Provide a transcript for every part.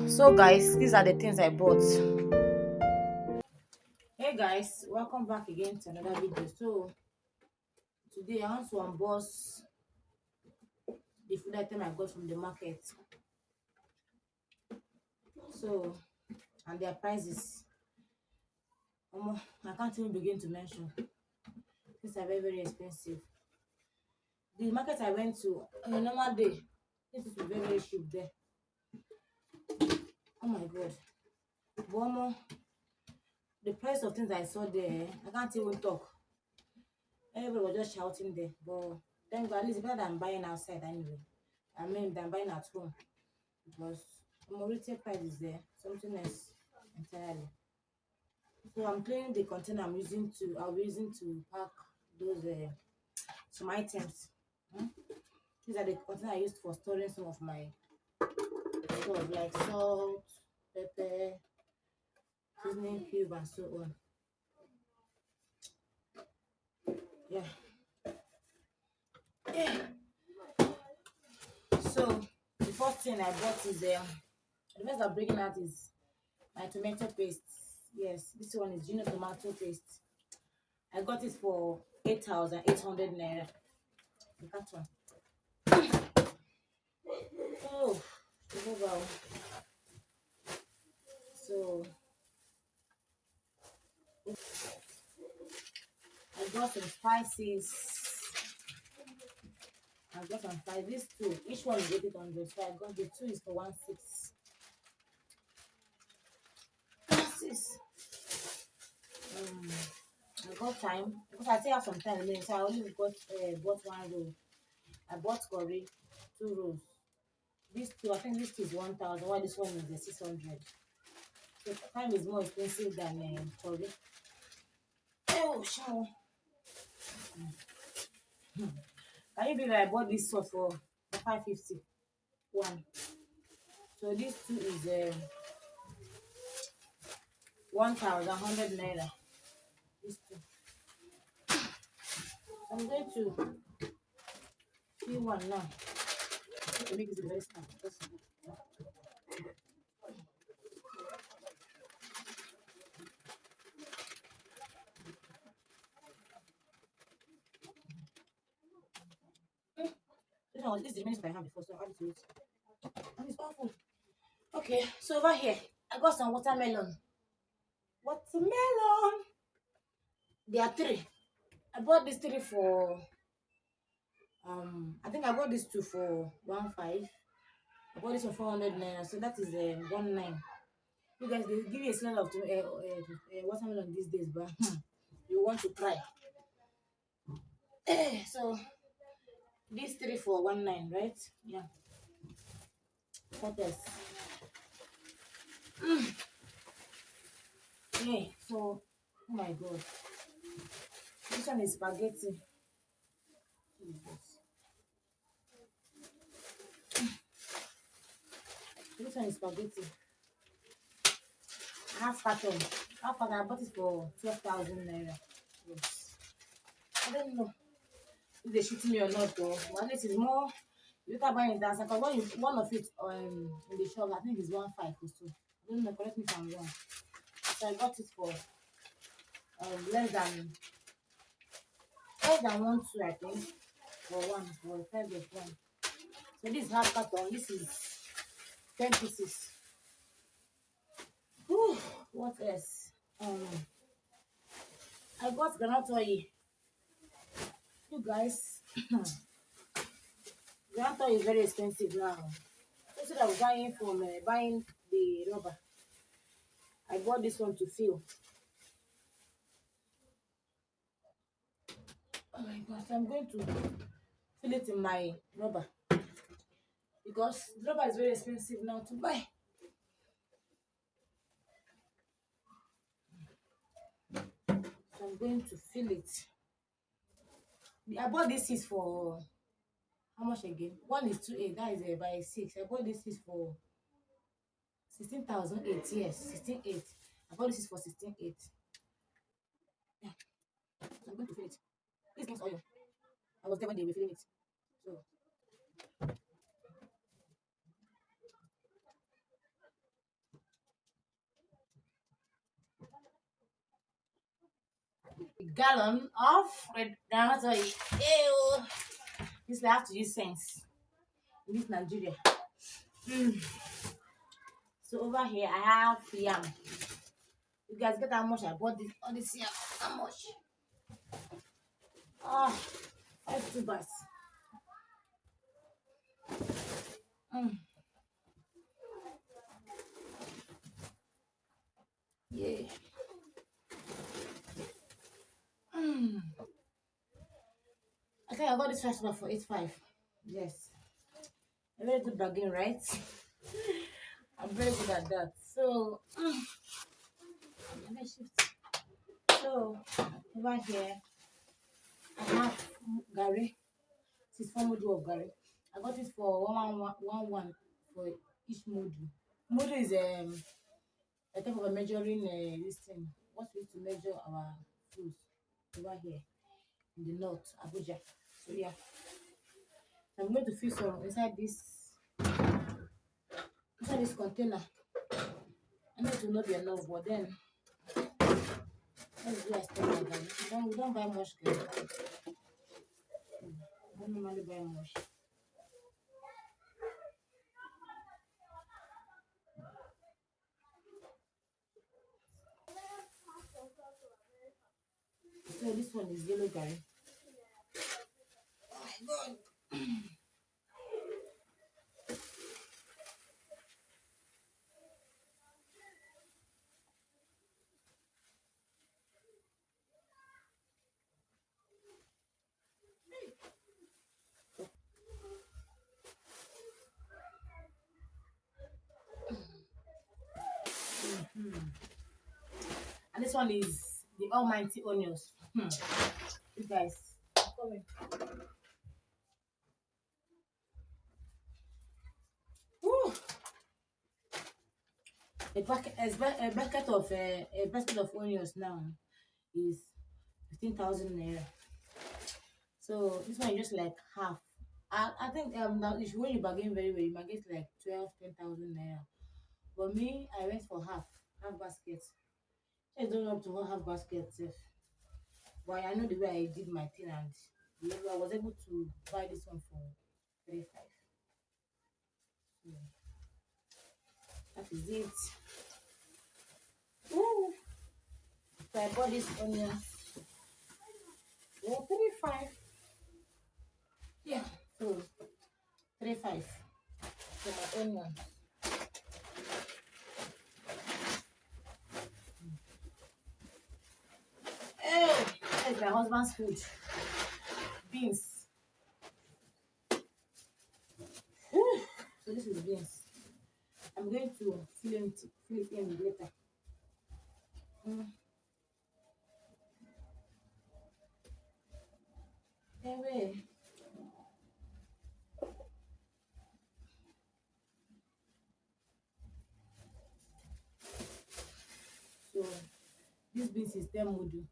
So guys, these are the things I bought. Hey guys, welcome back again to another video. So today I want to unbox the food item I got from the market. So, and their prices, I can't even begin to mention. These are very expensive. The market I went to on a normal day, this is very cheap there. Oh my god. But the price of things I saw there, I can't even talk. Everybody was just shouting there. But thank God, at least it's better than buying outside anyway. I mean, than buying at home. Because the retail price is there, something else entirely. So I'm cleaning the container I'll be using to pack those some items. Hmm? These are the container I used for storing some of my stuff like salt, pepper, seasoning cube, and so on. Yeah. So the first thing I bought is the first I'm bringing out is my tomato paste. Yes, this one is tomato paste. I got it for 8,800 naira. The carton. Oh, wow. So I got some spices. I got some spices. These two, each one is 800. So I got the two is for 1,600. 1,600. I got time because I still have some time remaining. So I only bought one roll. I bought curry, 2 rolls. These two, I think this two is 1,000. While this one is the 600. So time is more expensive than curry. Oh, sure. Can you believe I bought this sauce for 550? One. So this two is 1,100 naira. This two. I'm going to fill one now. To make this very snack. This is the minute I have before, so I add it to it. And it's powerful. Okay, so over here, I got some watermelon. Watermelon! There are three. I bought these three for I think I bought these two for 1,500. I bought this for 400 naira, so that is 1,900. You guys, they give you a smell of watermelon these days, but you want to try. So these three for 1,900, right? Yeah. What else? Okay, so oh my god, this one is spaghetti. This one is spaghetti. Half carton. Half carton. I bought it for 12,000 naira. Yes. I don't know if they're shooting me or not, though. But this is more. You can buy it that because one of it in the shop, I think is 1,500 or so. I don't know. Correct me if I'm wrong. So I got it for less than 1,200, I think, for a price of one. So this half carton. This is 10 pieces. Whew, what else? I got granite oil. You guys, granite oil is very expensive now. Instead of buying the rubber, I bought this one to fill. Oh my gosh, I'm going to fill it in my rubber because the rubber is very expensive now to buy. So I'm going to fill it. I bought this is for how much again? One is 2,800. That is by 6. I bought this is for 16,008. Yes, 16,800. I bought this is for 16,800. Yeah, so I'm going to fill it. This means oil. I was there when they were filling it. So gallon of red groundnut oil. Ew. This I have to use sense in this Nigeria. Mm. So over here I have yam. You guys get how much I bought this all this yam? How much? Oh, 5 tubers. Mm. Yeah. Mm. I think I got this first one for 85. Yes. A very good bargain, right? I'm very good at that. So, let me shift. So, over here, I have Gary. This is 4 module of Gary. I got it for one for each module. Module is a type of a measuring this thing. What we use to measure our fruits over here in the north, Abuja. So yeah, so I'm going to fill some inside this container. I know it will not be enough, but then let's do a step like that. We don't buy much Gary. We don't normally buy much. So this one is yellow Gary. Oh my god. And this one is the almighty onions. You guys, come in. Woo! A basket of onions now is 15,000 naira. So this one is just like half. I think now if when you bargain very well, you might get like 10,000 naira. But me, I went for half basket. I don't know up to half basket sef. But I know the way I did my thing and I was able to buy this one for 35. So that is it. Woo! So I bought this onions for 35. Yeah, so 35 for my onion. Hey, that's my husband's food. Beans. Woo! So this is beans. I'm going to fill it in later. Anyway, so this beans is 10 module.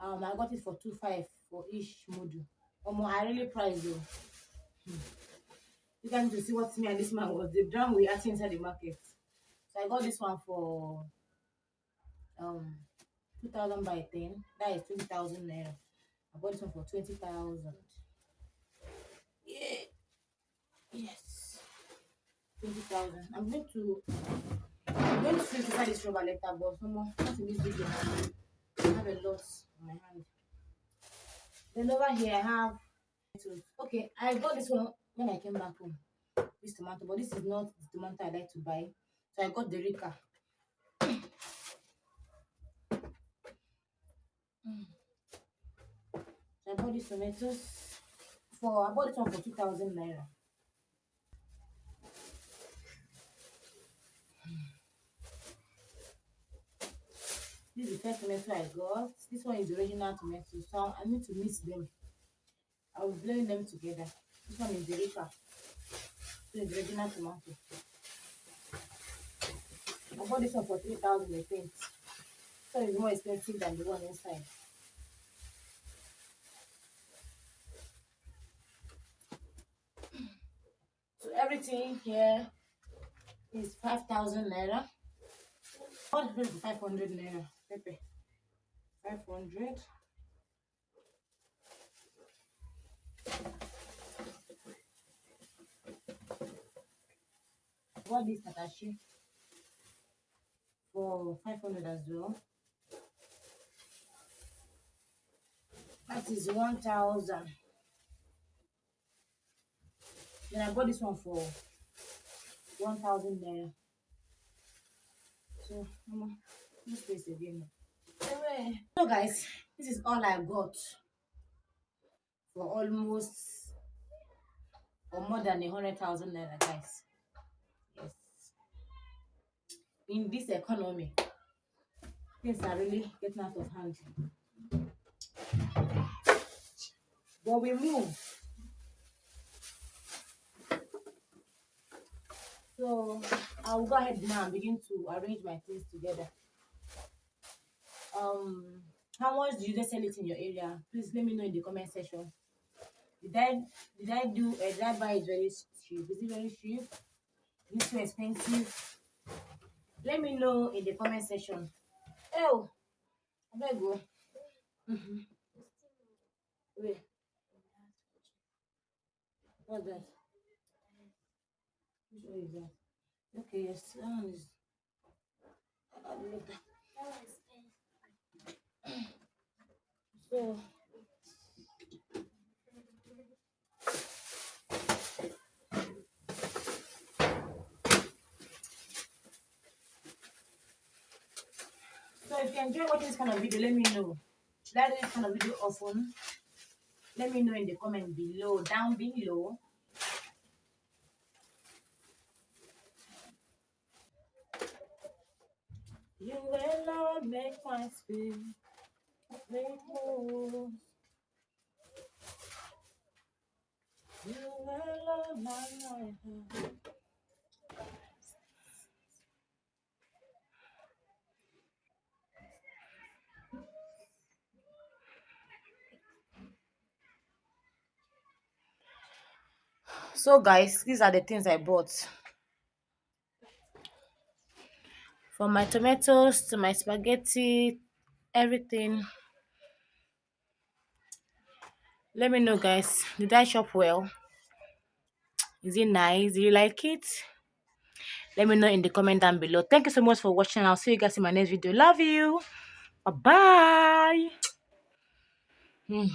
I got it for 2.5 for each module. I really priced though. You guys need to see what me and this man was the drum we had inside the market. So I got this one for um 2,000 by 10. That is 20,000 naira. I bought this one for 20,000. Yeah. Yes. 20,000. I'm going to fill inside this rubber later, but no more. Not in this video. I have a lot on my hand. Then over here I have okay. I got this one when I came back home. This tomato, but this is not the tomato I like to buy. So I got the Rica. So I bought these tomatoes I bought this one for 2,000 naira. This is the first tomato I got. This one is the original tomato, so I need to mix them. I will blend them together. This one is the Rica. This is the original tomato. I bought this one for 3,000 I think. So it's more expensive than the one inside. So everything here is 5,000 naira. What is 500 naira? Pepe. 500. Got this Tatashi for 500 as well. That is 1,000. Then I got this one for 1,000 there. So, Mama, this place again. Anyway, so guys, this is all I got for almost or more than 100,000 naira, guys. Yes, in this economy, things are really getting out of hand. But we move. So I'll go ahead now and begin to arrange my things together. How much do you guys sell it in your area? Please let me know in the comment section. Did I buy it very cheap? Is it very cheap? Is it too expensive? Let me know in the comment section. Oh, I better go. Wait, what's that? Which one is that? Okay, yes, that one is. I'll look that. So, if you enjoy watching this kind of video, let me know. Should I do this kind of video often? Let me know in the comment below, down below. You will not make my spirit make moves. You will not my heart. So guys, these are the things I bought. From my tomatoes to my spaghetti, everything. Let me know guys, did I shop well? Is it nice? Do you like it? Let me know in the comment down below. Thank you so much for watching. I'll see you guys in my next video. Love you. Bye bye.